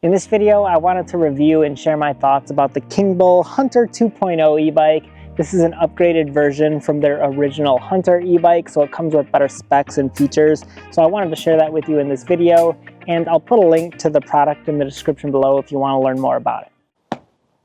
In this video, I wanted to review and share my thoughts about the Kingbull Hunter 2.0 e-bike. This is an upgraded version from their original Hunter e-bike, so it comes with better specs and features. So I wanted to share that with you in this video, and I'll put a link to the product in the description below if you want to learn more about it.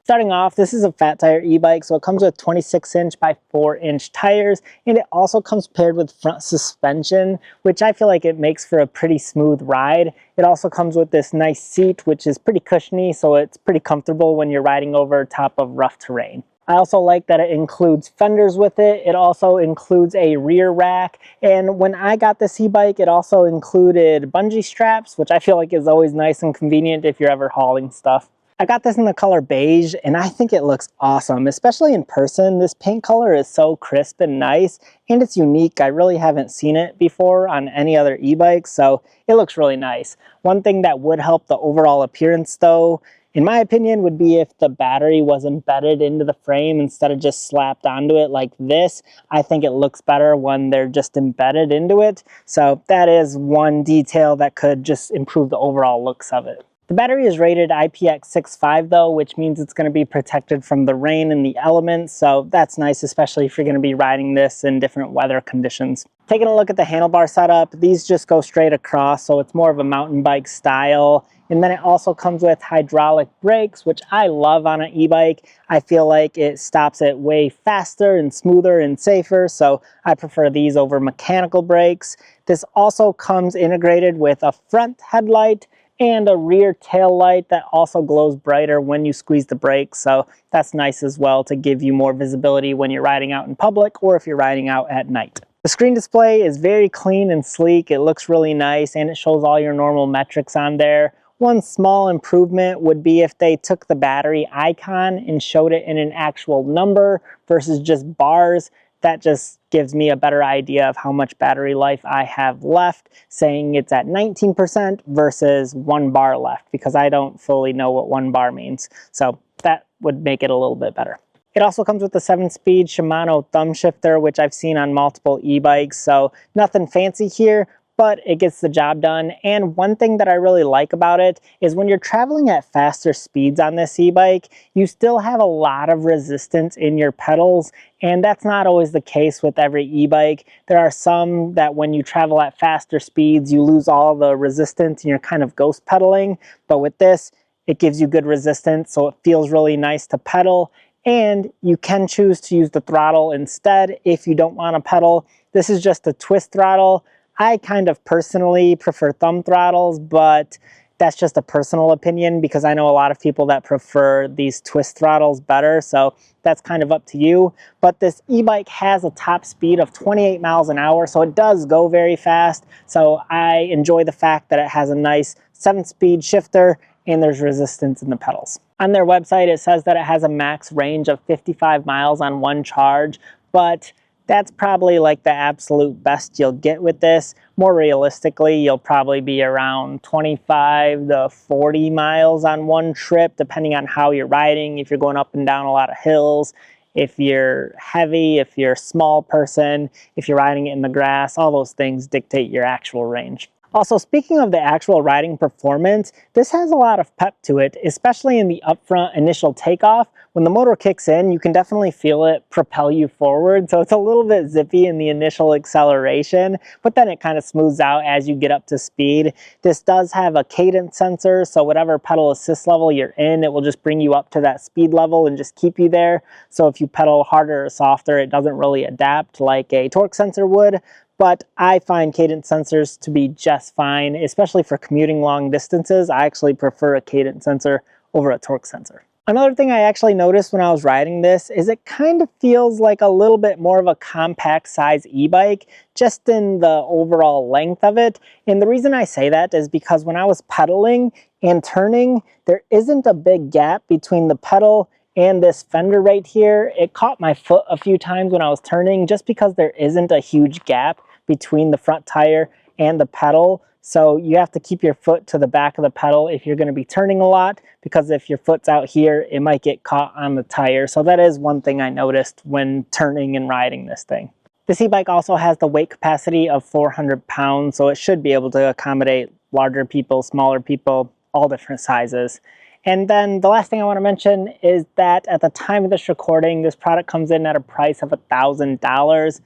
Starting off, this is a fat tire e-bike, so it comes with 26-inch by 4-inch tires, and it also comes paired with front suspension, which I feel like it makes for a pretty smooth ride. It also comes with this nice seat, which is pretty cushiony, so it's pretty comfortable when you're riding over top of rough terrain. I also like that it includes fenders with it. It also includes a rear rack, and when I got this e-bike, it also included bungee straps, which I feel like is always nice and convenient if you're ever hauling stuff. I got this in the color beige, and I think it looks awesome, especially in person. This paint color is so crisp and nice, and it's unique. I really haven't seen it before on any other e-bike, so it looks really nice. One thing that would help the overall appearance, though, in my opinion, would be if the battery was embedded into the frame instead of just slapped onto it like this. I think it looks better when they're just embedded into it, so that is one detail that could just improve the overall looks of it. The battery is rated IPX6.5 though, which means it's going to be protected from the rain and the elements, so that's nice, especially if you're going to be riding this in different weather conditions. Taking a look at the handlebar setup, these just go straight across, so it's more of a mountain bike style. And then it also comes with hydraulic brakes, which I love on an e-bike. I feel like it stops it way faster and smoother and safer, so I prefer these over mechanical brakes. This also comes integrated with a front headlight and a rear tail light that also glows brighter when you squeeze the brakes, so that's nice as well to give you more visibility when you're riding out in public or if you're riding out at night. The screen display is very clean and sleek. It looks really nice, and it shows all your normal metrics on there. One small improvement would be if they took the battery icon and showed it in an actual number versus just bars. That just gives me a better idea of how much battery life I have left, saying it's at 19% versus 1 bar left, because I don't fully know what 1 bar means. So that would make it a little bit better. It also comes with a 7-speed Shimano thumb shifter, which I've seen on multiple e-bikes, so nothing fancy here, but it gets the job done. And one thing that I really like about it is when you're traveling at faster speeds on this e-bike, you still have a lot of resistance in your pedals, and that's not always the case with every e-bike. There are some that when you travel at faster speeds, you lose all the resistance and you're kind of ghost pedaling, but with this, it gives you good resistance, so it feels really nice to pedal, and you can choose to use the throttle instead if you don't want to pedal. This is just a twist throttle. I kind of personally prefer thumb throttles, but that's just a personal opinion because I know a lot of people that prefer these twist throttles better, so that's kind of up to you. But this e-bike has a top speed of 28 miles an hour, so it does go very fast. So I enjoy the fact that it has a nice 7-speed shifter and there's resistance in the pedals. On their website, it says that it has a max range of 55 miles on one charge, but that's probably like the absolute best you'll get with this. More realistically, you'll probably be around 25 to 40 miles on one trip, depending on how you're riding, if you're going up and down a lot of hills, if you're heavy, if you're a small person, if you're riding it in the grass. All those things dictate your actual range. Also, speaking of the actual riding performance, this has a lot of pep to it, especially in the upfront initial takeoff. When the motor kicks in, you can definitely feel it propel you forward, so it's a little bit zippy in the initial acceleration, but then it kind of smooths out as you get up to speed. This does have a cadence sensor, so whatever pedal assist level you're in, it will just bring you up to that speed level and just keep you there. So if you pedal harder or softer, it doesn't really adapt like a torque sensor would. But I find cadence sensors to be just fine, especially for commuting long distances. I actually prefer a cadence sensor over a torque sensor. Another thing I actually noticed when I was riding this is it kind of feels like a little bit more of a compact size e-bike, just in the overall length of it. And the reason I say that is because when I was pedaling and turning, there isn't a big gap between the pedal and this fender right here. It caught my foot a few times when I was turning just because there isn't a huge gap between the front tire and the pedal. So you have to keep your foot to the back of the pedal if you're going to be turning a lot, because if your foot's out here, it might get caught on the tire. So that is one thing I noticed when turning and riding this thing. This e-bike also has the weight capacity of 400 pounds, so it should be able to accommodate larger people, smaller people, all different sizes. And then the last thing I want to mention is that at the time of this recording, this product comes in at a price of $1,000.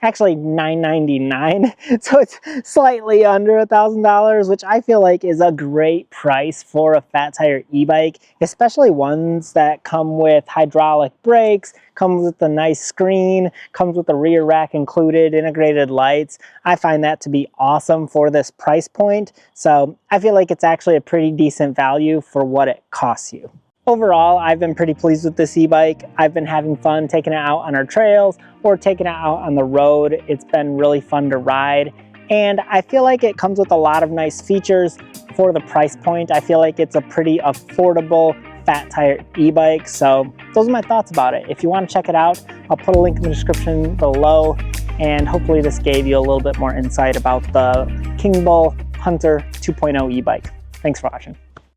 Actually $999, so it's slightly under $1,000, which I feel like is a great price for a fat tire e-bike, especially ones that come with hydraulic brakes, comes with a nice screen, comes with a rear rack included, integrated lights. I find that to be awesome for this price point, so I feel like it's actually a pretty decent value for what it costs you. Overall, I've been pretty pleased with this e-bike. I've been having fun taking it out on our trails or taking it out on the road. It's been really fun to ride, and I feel like it comes with a lot of nice features for the price point. I feel like it's a pretty affordable fat tire e-bike, so those are my thoughts about it. If you want to check it out, I'll put a link in the description below, and hopefully this gave you a little bit more insight about the Kingbull Hunter 2.0 e-bike. Thanks for watching.